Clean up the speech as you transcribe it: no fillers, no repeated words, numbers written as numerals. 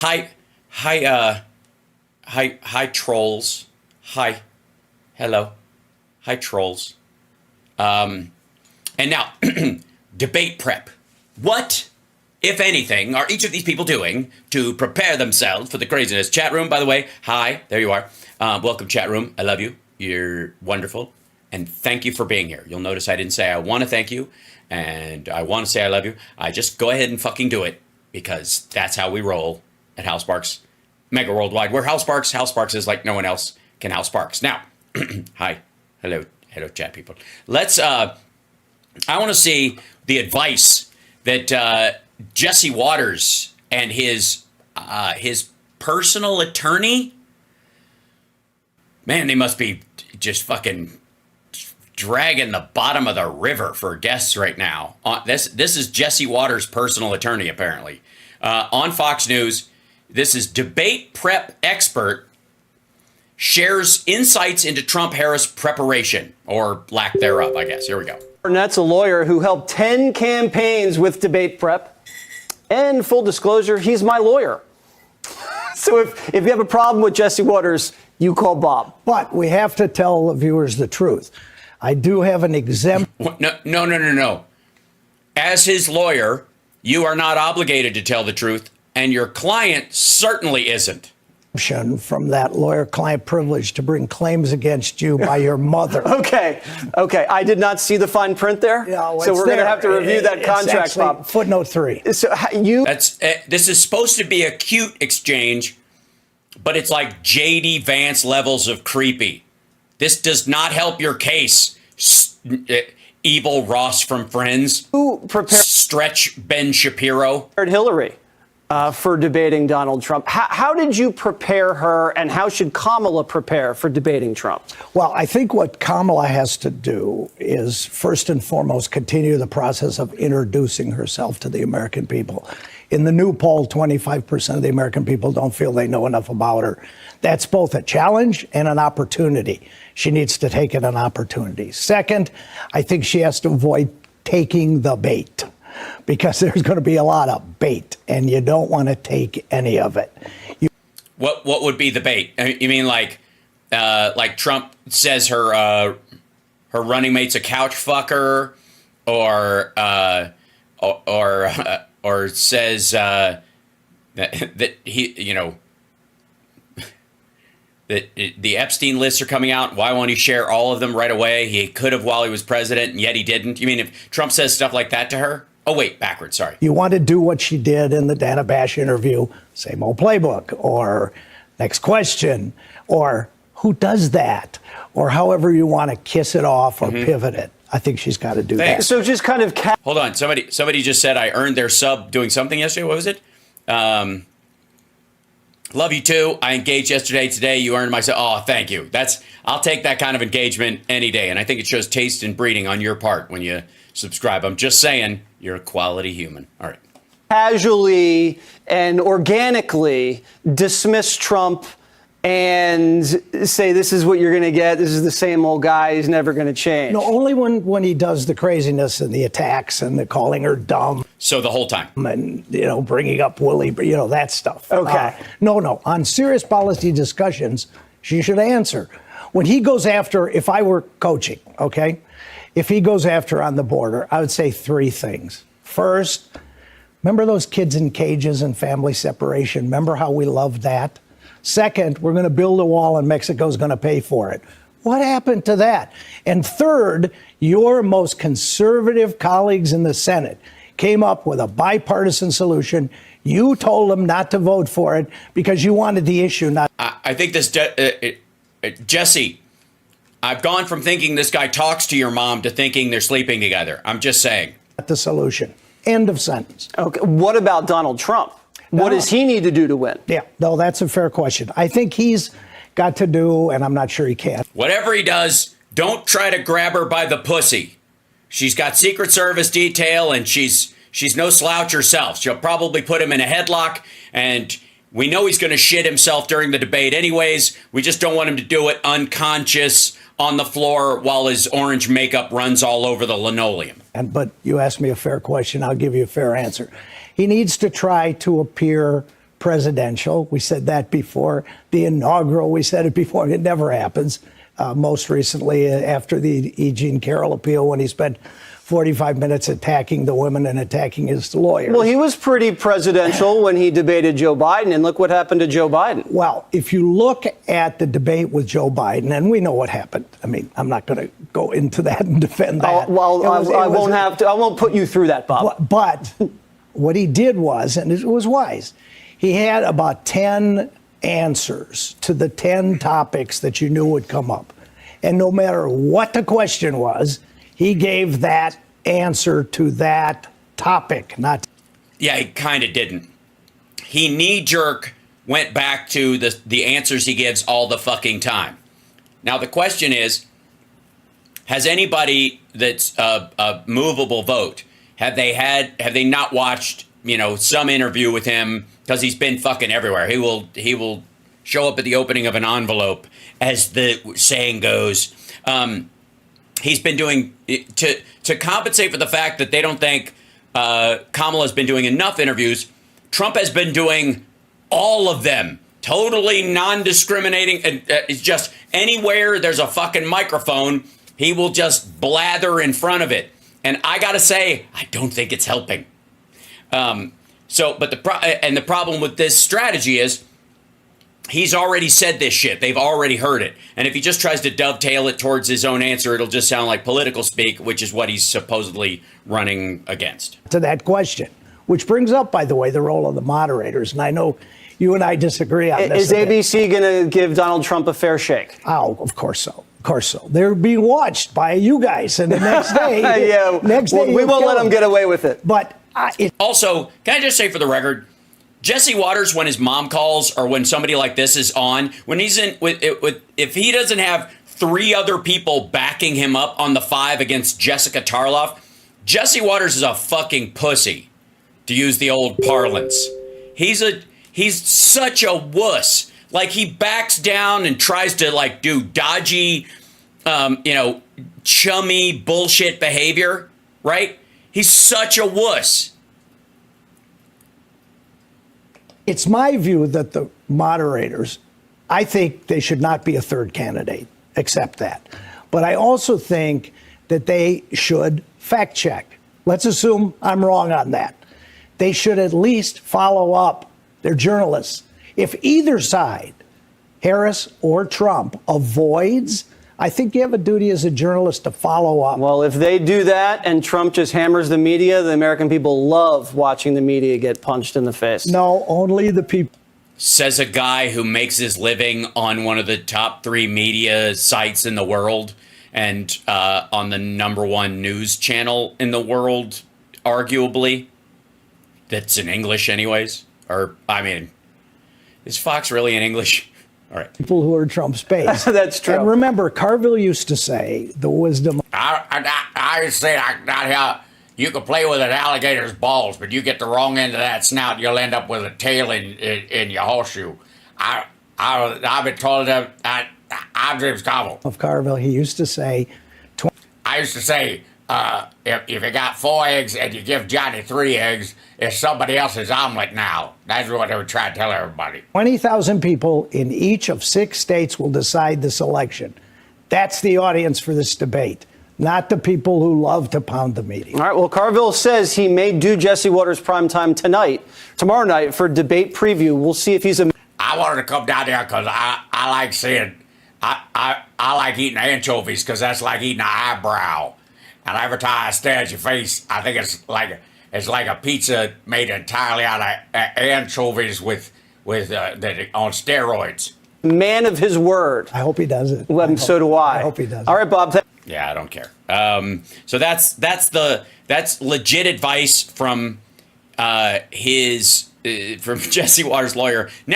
Hi, hi, trolls. Hi, hello, hi, trolls. And now, debate prep. What, if anything, are each of these people doing to prepare themselves for the craziness? Chat room, by the way, hi, there you are. Welcome, chat room. I love you. You're wonderful. And thank you for being here. You'll notice I didn't say I want to thank you and I want to say I love you. I just go ahead and fucking do it because that's how we roll at House Sparks Mega Worldwide. We're House Sparks. House Sparks is like no one else can House Sparks. Now, hi, hello, chat people. Let's, I want to see the advice that Jesse Waters and his personal attorney, man, they must be just fucking dragging the bottom of the river for guests right now. This is Jesse Waters' personal attorney, apparently. On Fox News, this is debate prep expert shares insights into Trump-Harris preparation, or lack thereof, I guess. Here we go. Barnett's a lawyer who helped 10 campaigns with debate prep. And full disclosure, he's my lawyer. So if you have a problem with Jesse Waters, you call Bob. But we have to tell the viewers the truth. I do have an exemption. No. As his lawyer, you are not obligated to tell the truth, and your client certainly isn't. From that lawyer-client privilege to bring claims against you by your mother. Okay. I did not see the fine print there. Yeah, so we're going to have to review that contract, Bob. Footnote 3. So this is supposed to be a cute exchange, but it's like J.D. Vance levels of creepy. This does not help your case, evil Ross from Friends. Who prepared Stretch Ben Shapiro? Hillary for debating Donald Trump. How did you prepare her, and how should Kamala prepare for debating Trump? Well, I think what Kamala has to do is, first and foremost, continue the process of introducing herself to the American people. In the new poll, 25% of the American people don't feel they know enough about her. That's both a challenge and an opportunity. She needs to take it an opportunity. Second, I think she has to avoid taking the bait, because there's going to be a lot of bait, and you don't want to take any of it. What would be the bait? You mean like Trump says her running mate's a couch fucker, or says that he, that the Epstein lists are coming out. Why won't he share all of them right away? He could have while he was president, and yet he didn't. You mean if Trump says stuff like that to her? Oh, wait, backwards, sorry. You want to do what she did in the Dana Bash interview, same old playbook, or next question, or who does that, or however you want to kiss it off or pivot it. I think she's got to do that. So just kind of... Hold on, somebody just said I earned their sub doing something yesterday. What was it? Love you too. I engaged yesterday. Today you earned my sub. Oh, thank you. I'll take that kind of engagement any day, and I think it shows taste and breeding on your part when you subscribe. I'm just saying, you're a quality human. All right. Casually and organically dismiss Trump and say, this is what you're going to get. This is the same old guy. He's never going to change. No, only when he does the craziness and the attacks and the calling her dumb. So the whole time. And, bringing up Willie, that stuff. Okay. No. On serious policy discussions, she should answer. When he goes after, if I were coaching, okay, if he goes after on the border, I would say 3 things. First, remember those kids in cages and family separation? Remember how we loved that? Second, we're going to build a wall and Mexico's going to pay for it. What happened to that? And third, your most conservative colleagues in the Senate came up with a bipartisan solution. You told them not to vote for it because you wanted the issue not. I think this, Jesse, I've gone from thinking this guy talks to your mom to thinking they're sleeping together. I'm just saying. The solution. End of sentence. Okay. What about Donald Trump? What does he need to do to win? Yeah, no, that's a fair question. I think he's got to do, and I'm not sure he can. Whatever he does, don't try to grab her by the pussy. She's got Secret Service detail, and she's no slouch herself. She'll probably put him in a headlock, and we know he's going to shit himself during the debate anyways. We just don't want him to do it unconscious on the floor while his orange makeup runs all over the linoleum. But you asked me a fair question. I'll give you a fair answer. He needs to try to appear presidential. We said that before. The inaugural, we said it before. It never happens. Most recently, after the E. Jean Carroll appeal, when he spent 45 minutes attacking the women and attacking his lawyers. Well, he was pretty presidential when he debated Joe Biden, and look what happened to Joe Biden. Well, if you look at the debate with Joe Biden, and we know what happened. I mean, I'm not going to go into that and defend that. I won't put you through that, Bob. But what he did was, and it was wise, he had about 10 answers to the 10 topics that you knew would come up. And no matter what the question was, he gave that answer to that topic, not. Yeah, he kind of didn't. He knee-jerk went back to the answers he gives all the fucking time. Now, the question is, has anybody that's a movable vote, have they not watched, some interview with him? Because he's been fucking everywhere. He will show up at the opening of an envelope, as the saying goes. He's been doing to compensate for the fact that they don't think Kamala's been doing enough interviews. Trump has been doing all of them, totally non-discriminating. It's just anywhere there's a fucking microphone, he will just blather in front of it. And I gotta say, I don't think it's helping. But the problem with this strategy is, he's already said this shit. They've already heard it. And if he just tries to dovetail it towards his own answer, it'll just sound like political speak, which is what he's supposedly running against. To that question, which brings up, by the way, the role of the moderators. And I know you and I disagree on this. Is ABC going to give Donald Trump a fair shake? Oh, of course so. Of course so. They're being watched by you guys. And the next day, we won't let them get away with it. But also, can I just say for the record, Jesse Waters, when his mom calls or when somebody like this is on, when he's if he doesn't have 3 other people backing him up on the 5 against Jessica Tarloff, Jesse Waters is a fucking pussy, to use the old parlance. He's such a wuss. Like, he backs down and tries to do dodgy, chummy bullshit behavior, right? He's such a wuss. It's my view that the moderators, I think they should not be a third candidate, accept that. But I also think that they should fact check. Let's assume I'm wrong on that. They should at least follow up. They're journalists. If either side, Harris or Trump, avoids, I think you have a duty as a journalist to follow up. Well, if they do that and Trump just hammers the media, the American people love watching the media get punched in the face. No, only the people. Says a guy who makes his living on one of the top 3 media sites in the world and on the #1 news channel in the world, arguably. That's in English anyways. Is Fox really in English? All right. People who are Trump's base. That's true. And remember, Carville used to say the wisdom. I say not how you can play with an alligator's balls, but you get the wrong end of that snout, you'll end up with a tail in your horseshoe. I've been told that I'm James Carville. Of Carville, he used to say. I used to say, if you got 4 eggs and you give Johnny 3 eggs, it's somebody else's omelet now. That's what they would try to tell everybody. 20,000 people in each of 6 states will decide this election. That's the audience for this debate, not the people who love to pound the media. All right. Well, Carville says he may do Jesse Waters primetime tomorrow night for debate preview. We'll see if he's a. I wanted to come down there because I like seeing, I like eating anchovies because that's like eating an eyebrow. And every time I stare at your face, I think it's like a pizza made entirely out of anchovies with on steroids. Man of his word. I hope he does it. Well, so do I. I hope he does. All right, Bob. Yeah, I don't care. So that's legit advice from from Jesse Waters' lawyer. Now.